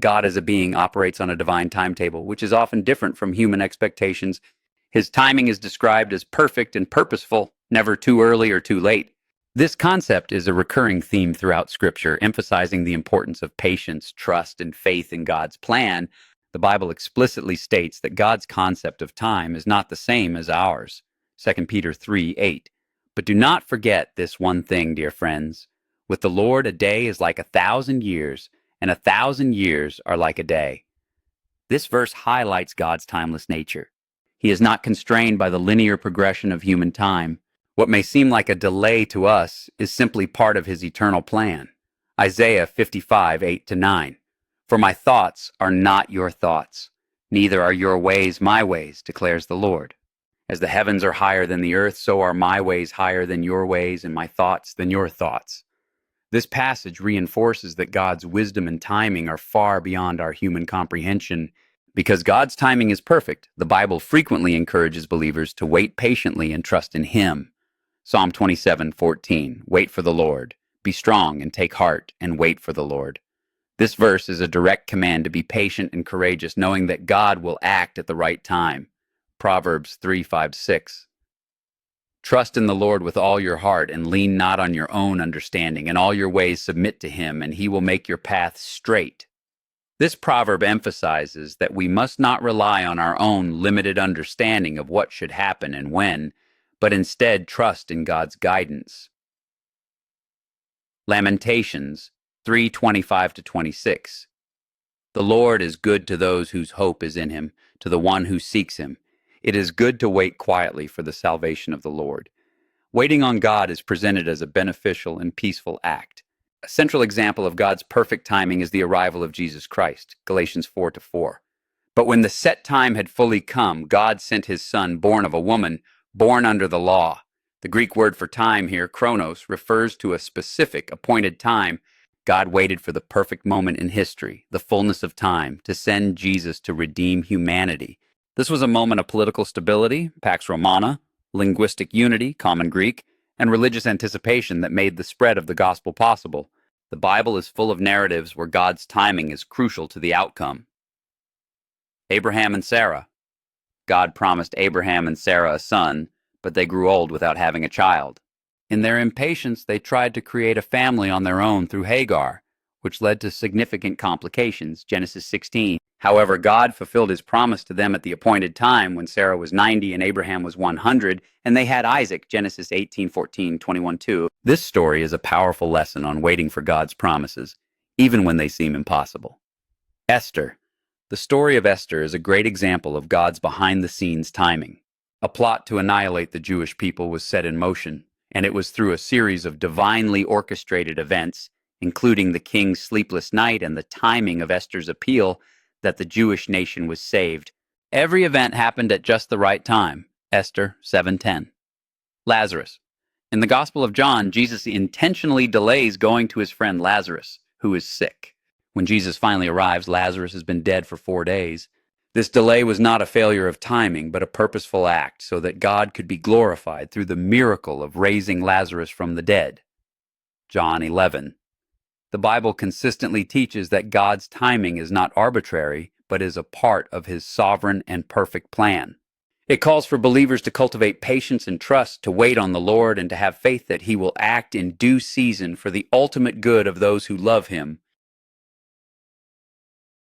God as a being operates on a divine timetable, which is often different from human expectations. His timing is described as perfect and purposeful, never too early or too late. This concept is a recurring theme throughout Scripture, emphasizing the importance of patience, trust, and faith in God's plan. The Bible explicitly states that God's concept of time is not the same as ours. 2 Peter 3:8. But do not forget this one thing, dear friends. With the Lord, a day is like 1,000 years, and 1,000 years are like a day. This verse highlights God's timeless nature. He is not constrained by the linear progression of human time. What may seem like a delay to us is simply part of his eternal plan. Isaiah 55:8-9. For my thoughts are not your thoughts, neither are your ways my ways, declares the Lord. As the heavens are higher than the earth, so are my ways higher than your ways, and my thoughts than your thoughts. This passage reinforces that God's wisdom and timing are far beyond our human comprehension. Because God's timing is perfect, the Bible frequently encourages believers to wait patiently and trust in Him. Psalm 27:14, wait for the Lord. Be strong and take heart and wait for the Lord. This verse is a direct command to be patient and courageous, knowing that God will act at the right time. Proverbs 3:5-6. Trust in the Lord with all your heart and lean not on your own understanding. In all your ways submit to Him, and He will make your path straight. This proverb emphasizes that we must not rely on our own limited understanding of what should happen and when, but instead trust in God's guidance. Lamentations 3:25-26. The Lord is good to those whose hope is in Him, to the one who seeks Him. It is good to wait quietly for the salvation of the Lord. Waiting on God is presented as a beneficial and peaceful act. A central example of God's perfect timing is the arrival of Jesus Christ, Galatians 4:4. But when the set time had fully come, God sent His Son, born of a woman, born under the law. The Greek word for time here, chronos, refers to a specific appointed time. God waited for the perfect moment in history, the fullness of time, to send Jesus to redeem humanity. This was a moment of political stability, Pax Romana, linguistic unity, common Greek, and religious anticipation that made the spread of the gospel possible. The Bible is full of narratives where God's timing is crucial to the outcome. Abraham and Sarah. God promised Abraham and Sarah a son, but they grew old without having a child. In their impatience, they tried to create a family on their own through Hagar, which led to significant complications, Genesis 16. However, God fulfilled His promise to them at the appointed time when Sarah was 90 and Abraham was 100, and they had Isaac, Genesis 18:14-21-2. This story is a powerful lesson on waiting for God's promises, even when they seem impossible. Esther. The story of Esther is a great example of God's behind-the-scenes timing. A plot to annihilate the Jewish people was set in motion, and it was through a series of divinely orchestrated events, including the king's sleepless night and the timing of Esther's appeal, that the Jewish nation was saved. Every event happened at just the right time. Esther 7:10. Lazarus. In the Gospel of John, Jesus intentionally delays going to his friend Lazarus, who is sick. When Jesus finally arrives, Lazarus has been dead for 4 days. This delay was not a failure of timing, but a purposeful act so that God could be glorified through the miracle of raising Lazarus from the dead. John 11. The Bible consistently teaches that God's timing is not arbitrary, but is a part of His sovereign and perfect plan. It calls for believers to cultivate patience and trust, to wait on the Lord, and to have faith that He will act in due season for the ultimate good of those who love Him.